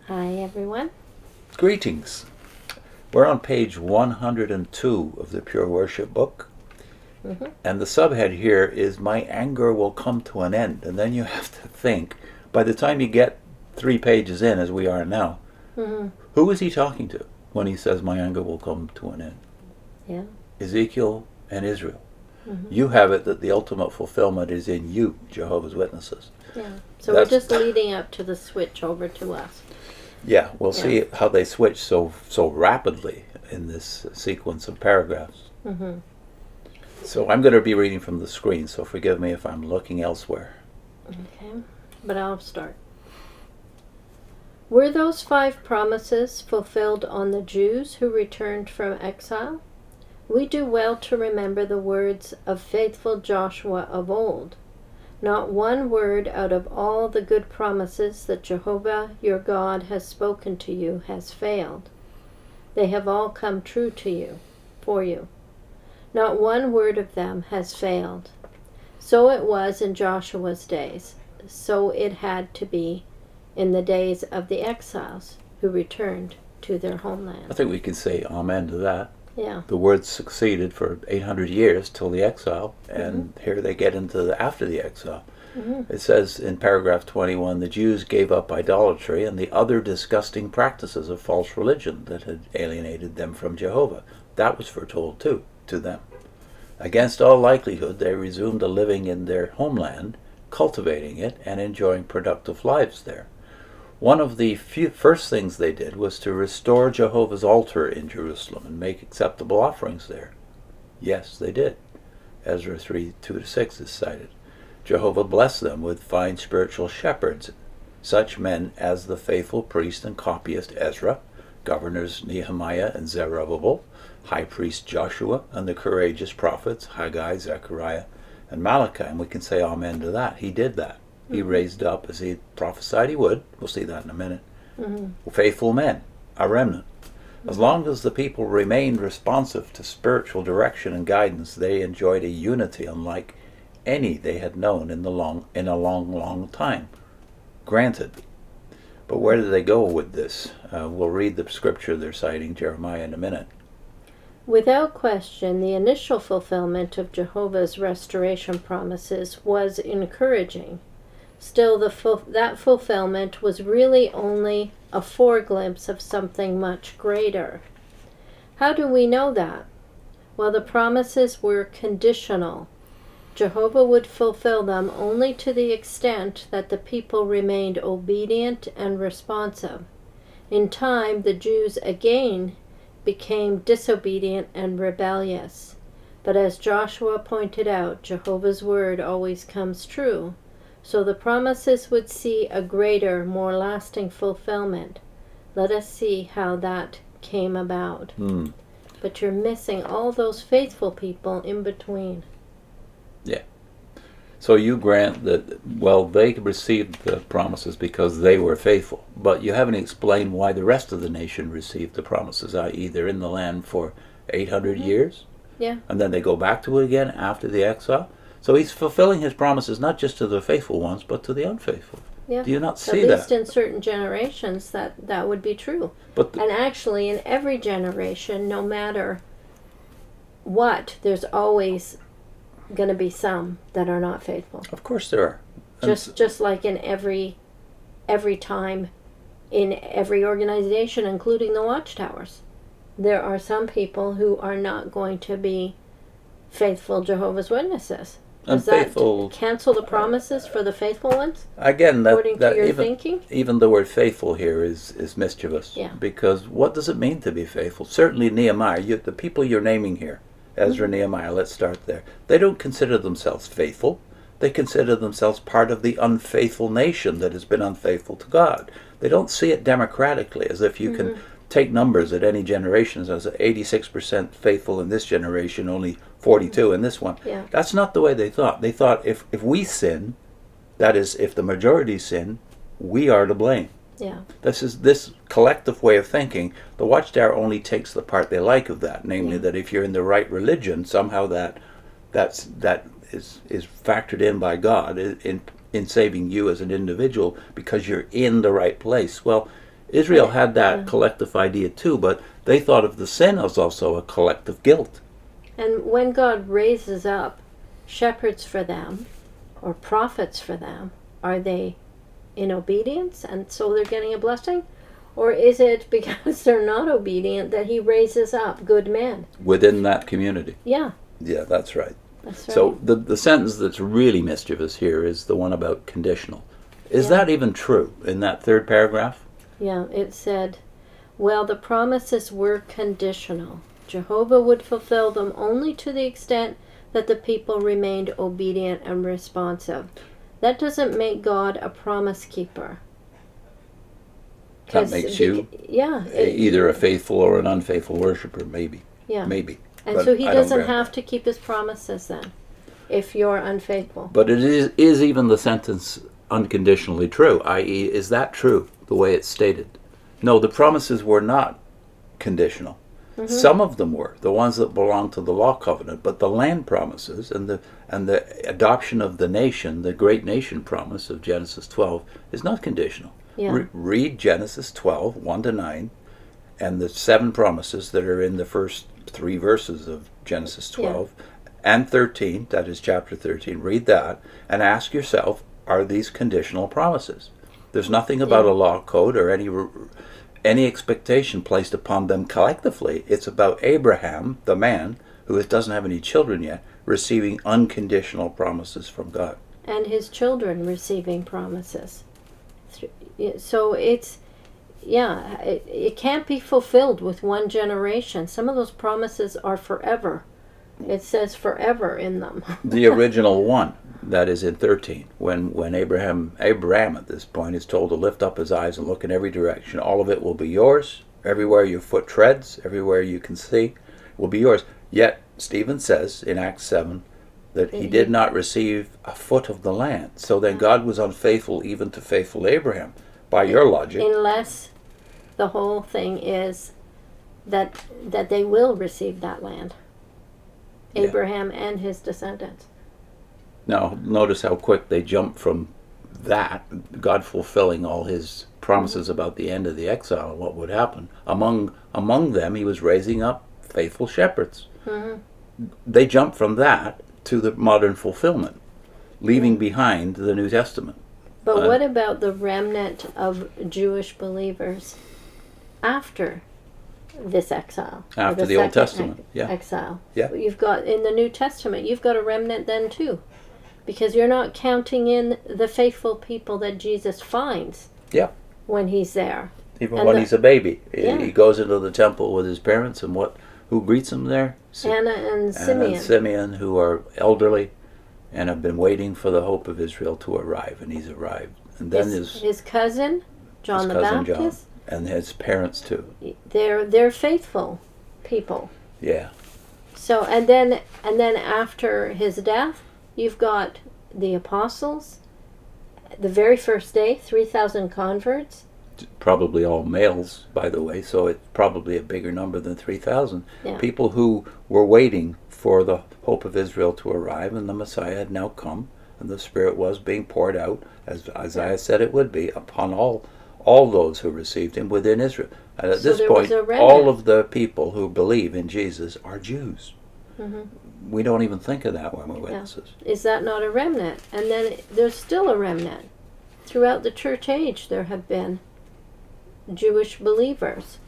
Hi, everyone. Greetings. We're on page 102 of the Pure Worship book. And the subhead here is, My anger will come to an end. And then you have to think, by the time you get 3 pages in, as we are now, who is he talking to when he says, my anger will come to an end? Yeah. Ezekiel and Israel. You have it that the ultimate fulfillment is in you, Jehovah's Witnesses. Yeah. So we're just leading up to the switch over to us. Yeah, we'll see how they switch so rapidly in this sequence of paragraphs. So I'm going to be reading from the screen, so forgive me if I'm looking elsewhere. Okay, but I'll start. Were those 5 promises fulfilled on the Jews who returned from exile? We do well to remember the words of faithful Joshua of old. Not one word out of all the good promises that Jehovah your God has spoken to you has failed. They have all come true to you, for you. Not one word of them has failed. So it was in Joshua's days. So it had to be in the days of the exiles who returned to their homeland. I think we can say amen to that. Yeah. The words succeeded for 800 years till the exile, and here they get into after the exile. It says in paragraph 21, the Jews gave up idolatry and the other disgusting practices of false religion that had alienated them from Jehovah. That was foretold too, to them. Against all likelihood, they resumed a living in their homeland, cultivating it and enjoying productive lives there. One of the first things they did was to restore Jehovah's altar in Jerusalem and make acceptable offerings there. Yes, they did. Ezra 3:2-6 is cited. Jehovah blessed them with fine spiritual shepherds, such men as the faithful priest and copyist Ezra, governors Nehemiah and Zerubbabel, high priest Joshua, and the courageous prophets Haggai, Zechariah, and Malachi. And we can say amen to that. He did that. He raised up, as he prophesied he would, we'll see that in a minute, faithful men, a remnant. As long as the people remained responsive to spiritual direction and guidance, they enjoyed a unity unlike any they had known in a long time. Granted. But where did they go with this? We'll read the scripture they're citing, Jeremiah, in a minute. Without question, the initial fulfillment of Jehovah's restoration promises was encouraging. Still, that fulfillment was really only a foreglimpse of something much greater. How do we know that? Well, the promises were conditional. Jehovah would fulfill them only to the extent that the people remained obedient and responsive. In time, the Jews again became disobedient and rebellious. But as Joshua pointed out, Jehovah's word always comes true. So the promises would see a greater, more lasting fulfillment. Let us see how that came about. But you're missing all those faithful people in between. Yeah. So you grant that, well, they received the promises because they were faithful, but you haven't explained why the rest of the nation received the promises, i.e. they're in the land for 800 years, and then they go back to it again after the exile. So he's fulfilling his promises not just to the faithful ones, but to the unfaithful. Yeah. Do you not see that? At least in certain generations that would be true. And actually in every generation, no matter what, there's always going to be some that are not faithful. Of course there are. Just like in every time, in every organization, including the Watchtowers. There are some people who are not going to be faithful Jehovah's Witnesses. Does that cancel the promises for the faithful ones? Again, according to your thinking? Even the word faithful here is mischievous. Yeah. Because what does it mean to be faithful? Certainly Nehemiah, the people you're naming here, Ezra, Nehemiah, let's start there. They don't consider themselves faithful. They consider themselves part of the unfaithful nation that has been unfaithful to God. They don't see it democratically, as if you can take numbers at any generation as 86% faithful in this generation, only 42 in this one. Yeah. That's not the way they thought. They thought if we sin, that is, if the majority sin, we are to blame. Yeah. This collective way of thinking. The Watchtower only takes the part they like of that, namely that if you're in the right religion, somehow that is factored in by God in saving you as an individual because you're in the right place. Well, Israel had that collective idea too, but they thought of the sin as also a collective guilt. And when God raises up shepherds for them, or prophets for them, are they in obedience and so they're getting a blessing? Or is it because they're not obedient that he raises up good men? Within that community. Yeah. Yeah, that's right. That's right. So the sentence that's really mischievous here is the one about conditional. Is that even true in that third paragraph? Yeah, it said, well, the promises were conditional. Jehovah would fulfill them only to the extent that the people remained obedient and responsive. That doesn't make God a promise keeper. That makes you either a faithful or an unfaithful worshiper, maybe. Yeah. Maybe. And But so he I don't doesn't grant have that. to keep his promises then, if you're unfaithful. But it is even the sentence unconditionally true, i.e., is that true, the way it's stated? No, the promises were not conditional. Mm-hmm. Some of them were, the ones that belong to the law covenant, but the land promises and the adoption of the nation, the great nation promise of Genesis 12, is not conditional. Yeah. Read Genesis 12, 1 to 9, and the 7 promises that are in the first 3 verses of Genesis 12, and 13, that is chapter 13. Read that and ask yourself, are these conditional promises? There's nothing about a law code or any expectation placed upon them collectively. It's about Abraham, the man, who doesn't have any children yet, receiving unconditional promises from God. And his children receiving promises. So it's, it can't be fulfilled with one generation. Some of those promises are forever. It says forever in them. The original one, that is in 13, when Abraham at this point is told to lift up his eyes and look in every direction. All of it will be yours. Everywhere your foot treads, everywhere you can see, will be yours. Yet, Stephen says in Acts 7 that he did not receive a foot of the land. So then God was unfaithful even to faithful Abraham, by your logic. Unless the whole thing is that they will receive that land. Abraham and his descendants. Now, notice how quick they jump from that, God fulfilling all his promises about the end of the exile and what would happen. Among them, he was raising up faithful shepherds. Mm-hmm. They jump from that to the modern fulfillment, leaving behind the New Testament. But what about the remnant of Jewish believers after this exile? After the Old Testament, exile. Yeah. You've got, in the New Testament, you've got a remnant then too. Because you're not counting in the faithful people that Jesus finds when he's there. Even when he's a baby. He goes into the temple with his parents, and who greets him there? Anna and Simeon. Anna and Simeon, who are elderly and have been waiting for the hope of Israel to arrive, and he's arrived. And then his cousin, John the Baptist. And his parents too. They're faithful people. Yeah. So and then after his death, you've got the apostles. The very first day, 3,000 converts. Probably all males, by the way, so it's probably a bigger number than 3,000. Yeah. People who were waiting for the hope of Israel to arrive, and the Messiah had now come, and the Spirit was being poured out, as Isaiah said it would be, upon all those who received him within Israel. And at this point, all of the people who believe in Jesus are Jews. Mm-hmm. We don't even think of that when we're witnesses. Is that not a remnant? And then there's still a remnant. Throughout the church age, there have been Jewish believers.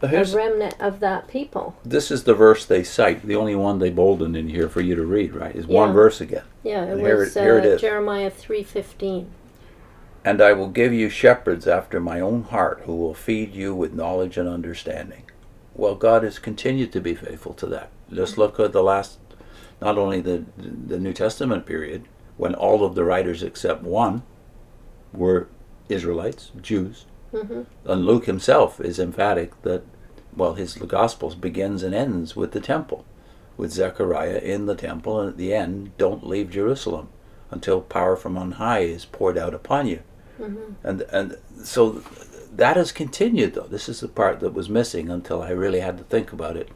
A remnant of that people. This is the verse they cite, the only one they boldened in here for you to read, right? Is one verse again. Yeah, here it is. Jeremiah 3:15. And I will give you shepherds after my own heart, who will feed you with knowledge and understanding. Well, God has continued to be faithful to that. Just look at the last, not only the New Testament period, when all of the writers except one were Israelites, Jews. Mm-hmm. And Luke himself is emphatic that, his Gospels begins and ends with the temple, with Zechariah in the temple, and at the end, don't leave Jerusalem until power from on high is poured out upon you. Mm-hmm. And so that has continued, though. This is the part that was missing until I really had to think about it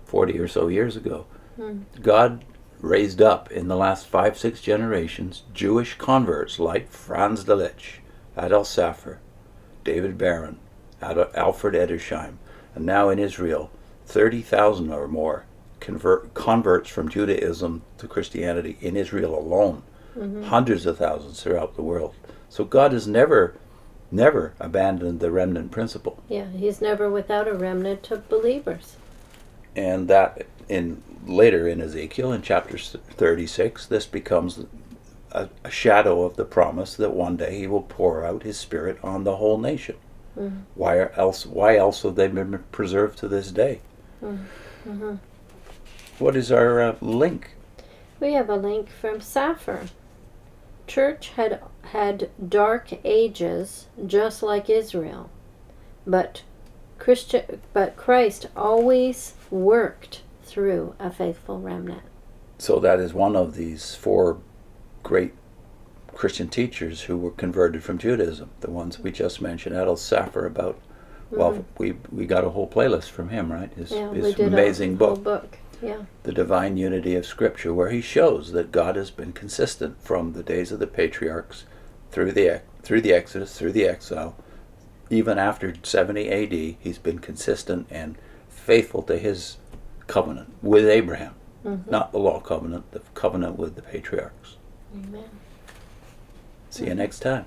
40 or so years ago. God raised up in the last 5-6 generations Jewish converts like Franz Delitzsch, Adolph Saphir, David Barron, Alfred Edersheim. And now in Israel, 30,000 or more converts from Judaism to Christianity in Israel alone. Hundreds of thousands throughout the world. So God has never abandoned the remnant principle. Yeah, he's never without a remnant of believers. And that later in Ezekiel, in chapter 36, this becomes a shadow of the promise that one day he will pour out his Spirit on the whole nation. Why else have they been preserved to this day? What is our link? We have a link from Saphir. Church had dark ages just like Israel, but Christ always worked through a faithful remnant. So that is one of these four great Christian teachers who were converted from Judaism. The ones we just mentioned, Adolph Saphir, about, well, we got a whole playlist from him, right? His amazing book. Yeah. The Divine Unity of Scripture, where he shows that God has been consistent from the days of the patriarchs through the Exodus, through the exile. Even after 70 AD, he's been consistent and faithful to his covenant with Abraham. Not the law covenant, the covenant with the patriarchs. Amen. See you next time.